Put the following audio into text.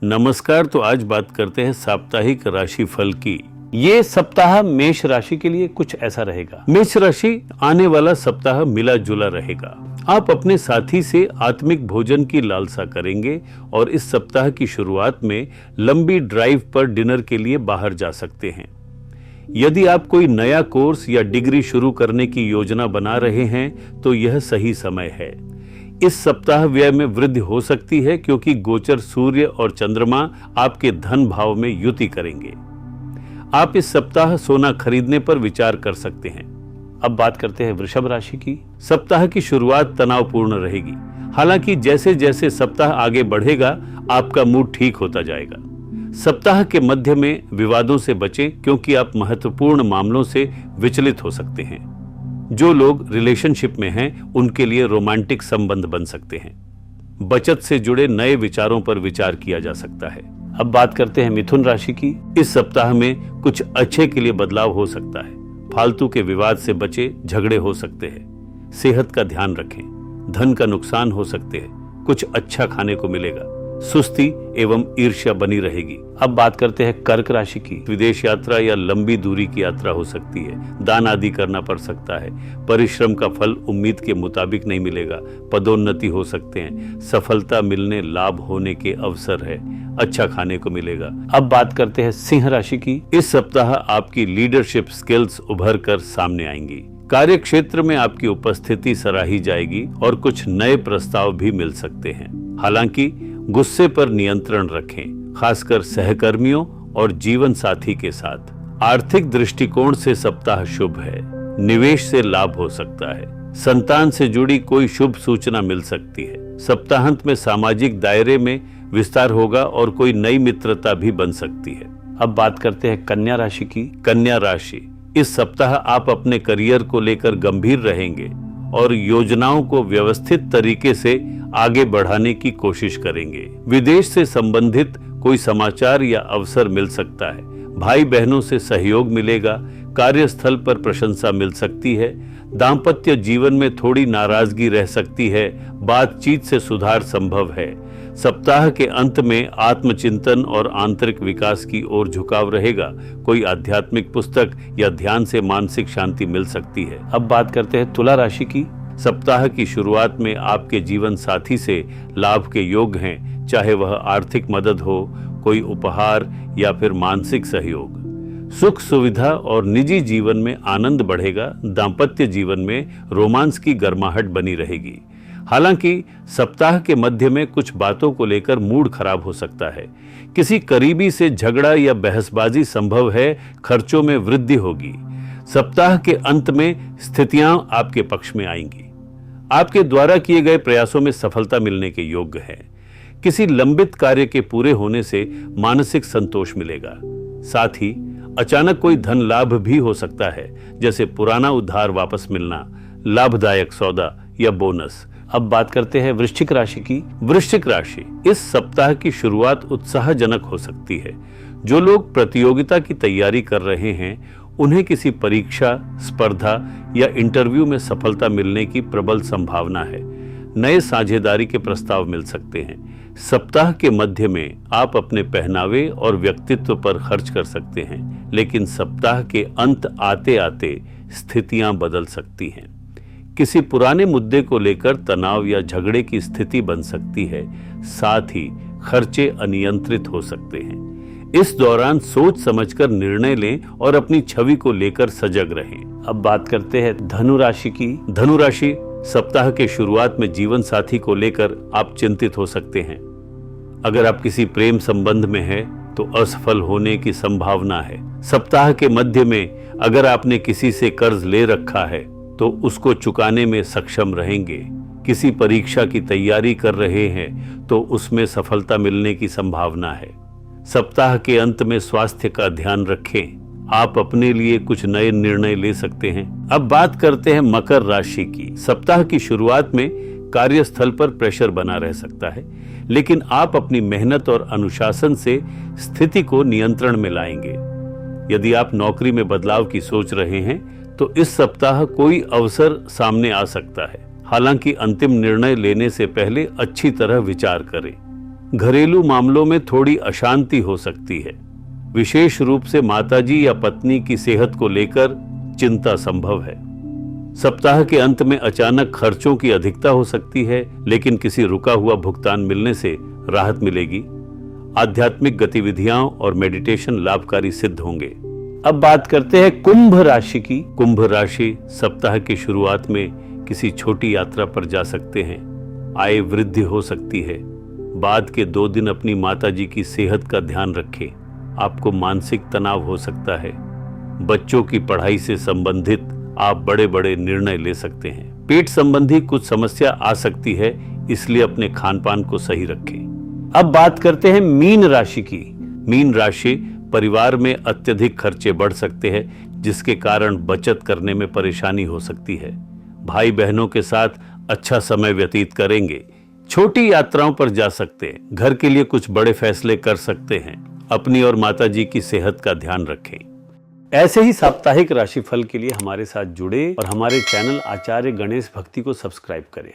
नमस्कार। तो आज बात करते हैं साप्ताहिक राशि फल की। ये सप्ताह मेष राशि के लिए कुछ ऐसा रहेगा। मेष राशि आने वाला सप्ताह मिला जुला रहेगा। आप अपने साथी से आत्मिक भोजन की लालसा करेंगे और इस सप्ताह की शुरुआत में लंबी ड्राइव पर डिनर के लिए बाहर जा सकते हैं। यदि आप कोई नया कोर्स या डिग्री शुरू करने की योजना बना रहे हैं तो यह सही समय है। इस सप्ताह व्यय में वृद्धि हो सकती है क्योंकि गोचर सूर्य और चंद्रमा आपके धन भाव में युति करेंगे। आप इस सप्ताह सोना खरीदने पर विचार कर सकते हैं। अब बात करते हैं वृषभ राशि की। सप्ताह की शुरुआत तनावपूर्ण रहेगी। हालांकि जैसे जैसे सप्ताह आगे बढ़ेगा आपका मूड ठीक होता जाएगा। सप्ताह के मध्य में विवादों से बचें क्योंकि आप महत्वपूर्ण मामलों से विचलित हो सकते हैं। जो लोग रिलेशनशिप में हैं उनके लिए रोमांटिक संबंध बन सकते हैं। बचत से जुड़े नए विचारों पर विचार किया जा सकता है। अब बात करते हैं मिथुन राशि की। इस सप्ताह में कुछ अच्छे के लिए बदलाव हो सकता है। फालतू के विवाद से बचे, झगड़े हो सकते हैं। सेहत का ध्यान रखें। धन का नुकसान हो सकते हैं। कुछ अच्छा खाने को मिलेगा। सुस्ती एवं ईर्ष्या बनी रहेगी। अब बात करते हैं कर्क राशि की। विदेश यात्रा या लंबी दूरी की यात्रा हो सकती है। दान आदि करना पड़ सकता है। परिश्रम का फल उम्मीद के मुताबिक नहीं मिलेगा। पदोन्नति हो सकते हैं। सफलता मिलने, लाभ होने के अवसर है। अच्छा खाने को मिलेगा। अब बात करते हैं सिंह राशि की। इस सप्ताह आपकी लीडरशिप स्किल्स उभर कर सामने आएंगी। कार्य क्षेत्र में आपकी उपस्थिति सराही जाएगी और कुछ नए प्रस्ताव भी मिल सकते हैं। हालांकि गुस्से पर नियंत्रण रखें, खासकर सहकर्मियों और जीवन साथी के साथ। आर्थिक दृष्टिकोण से सप्ताह शुभ है। निवेश से लाभ हो सकता है। संतान से जुड़ी कोई शुभ सूचना मिल सकती है। सप्ताहांत में सामाजिक दायरे में विस्तार होगा और कोई नई मित्रता भी बन सकती है। अब बात करते हैं कन्या राशि की। कन्या राशि, इस सप्ताह आप अपने करियर को लेकर गंभीर रहेंगे और योजनाओं को व्यवस्थित तरीके से आगे बढ़ाने की कोशिश करेंगे। विदेश से संबंधित कोई समाचार या अवसर मिल सकता है। भाई बहनों से सहयोग मिलेगा। कार्यस्थल पर प्रशंसा मिल सकती है। दाम्पत्य जीवन में थोड़ी नाराजगी रह सकती है। बातचीत से सुधार संभव है। सप्ताह के अंत में आत्मचिंतन और आंतरिक विकास की ओर झुकाव रहेगा। कोई आध्यात्मिक पुस्तक या ध्यान से मानसिक शांति मिल सकती है। अब बात करते हैं तुला राशि की। सप्ताह की शुरुआत में आपके जीवन साथी से लाभ के योग हैं, चाहे वह आर्थिक मदद हो, कोई उपहार या फिर मानसिक सहयोग। सुख सुविधा और निजी जीवन में आनंद बढ़ेगा। दाम्पत्य जीवन में रोमांस की गर्माहट बनी रहेगी। हालांकि सप्ताह के मध्य में कुछ बातों को लेकर मूड खराब हो सकता है। किसी करीबी से झगड़ा या बहसबाजी संभव है। खर्चों में वृद्धि होगी। सप्ताह के अंत में स्थितियां आपके पक्ष में आएंगी। आपके द्वारा किए गए प्रयासों में सफलता मिलने के योग्य है। किसी लंबित कार्य के पूरे होने से मानसिक संतोष मिलेगा। साथ ही अचानक कोई धन लाभ भी हो सकता है, जैसे पुराना उधार वापस मिलना, लाभदायक सौदा या बोनस। अब बात करते हैं वृश्चिक राशि की। वृश्चिक राशि, इस सप्ताह की शुरुआत उत्साहजनक हो सकती है। जो लोग प्रतियोगिता की तैयारी कर रहे हैं उन्हें किसी परीक्षा, स्पर्धा या इंटरव्यू में सफलता मिलने की प्रबल संभावना है। नए साझेदारी के प्रस्ताव मिल सकते हैं। सप्ताह के मध्य में आप अपने पहनावे और व्यक्तित्व पर खर्च कर सकते हैं, लेकिन सप्ताह के अंत आते आते स्थितियां बदल सकती हैं। किसी पुराने मुद्दे को लेकर तनाव या झगड़े की स्थिति बन सकती है। साथ ही खर्चे अनियंत्रित हो सकते हैं। इस दौरान सोच समझकर निर्णय लें और अपनी छवि को लेकर सजग रहें। अब बात करते हैं धनु राशि की। धनु राशि, सप्ताह के शुरुआत में जीवन साथी को लेकर आप चिंतित हो सकते हैं। अगर आप किसी प्रेम संबंध में हैं तो असफल होने की संभावना है। सप्ताह के मध्य में अगर आपने किसी से कर्ज ले रखा है तो उसको चुकाने में सक्षम रहेंगे। किसी परीक्षा की तैयारी कर रहे हैं तो उसमें सफलता मिलने की संभावना है। सप्ताह के अंत में स्वास्थ्य का ध्यान रखें। आप अपने लिए कुछ नए निर्णय ले सकते हैं। अब बात करते हैं मकर राशि की। सप्ताह की शुरुआत में कार्यस्थल पर प्रेशर बना रह सकता है, लेकिन आप अपनी मेहनत और अनुशासन से स्थिति को नियंत्रण में लाएंगे। यदि आप नौकरी में बदलाव की सोच रहे हैं तो इस सप्ताह कोई अवसर सामने आ सकता है। हालांकि अंतिम निर्णय लेने से पहले अच्छी तरह विचार करें। घरेलू मामलों में थोड़ी अशांति हो सकती है। विशेष रूप से माताजी या पत्नी की सेहत को लेकर चिंता संभव है। सप्ताह के अंत में अचानक खर्चों की अधिकता हो सकती है, लेकिन किसी रुका हुआ भुगतान मिलने से राहत मिलेगी। आध्यात्मिक गतिविधियां और मेडिटेशन लाभकारी सिद्ध होंगे। अब बात करते हैं कुंभ राशि की। कुंभ राशि सप्ताह की शुरुआत में किसी छोटी यात्रा पर जा सकते हैं। आय वृद्धि हो सकती है। बाद के 2 दिन अपनी माताजी की सेहत का ध्यान रखें। आपको मानसिक तनाव हो सकता है। बच्चों की पढ़ाई से संबंधित आप बड़े बड़े निर्णय ले सकते हैं। पेट संबंधी कुछ समस्या आ सकती है, इसलिए अपने खान पान को सही रखें। अब बात करते हैं मीन राशि की। मीन राशि परिवार में अत्यधिक खर्चे बढ़ सकते हैं, जिसके कारण बचत करने में परेशानी हो सकती है। भाई बहनों के साथ अच्छा समय व्यतीत करेंगे। छोटी यात्राओं पर जा सकते हैं। घर के लिए कुछ बड़े फैसले कर सकते हैं। अपनी और माताजी की सेहत का ध्यान रखें। ऐसे ही साप्ताहिक राशिफल के लिए हमारे साथ जुड़े और हमारे चैनल आचार्य गणेश भक्ति को सब्सक्राइब करें।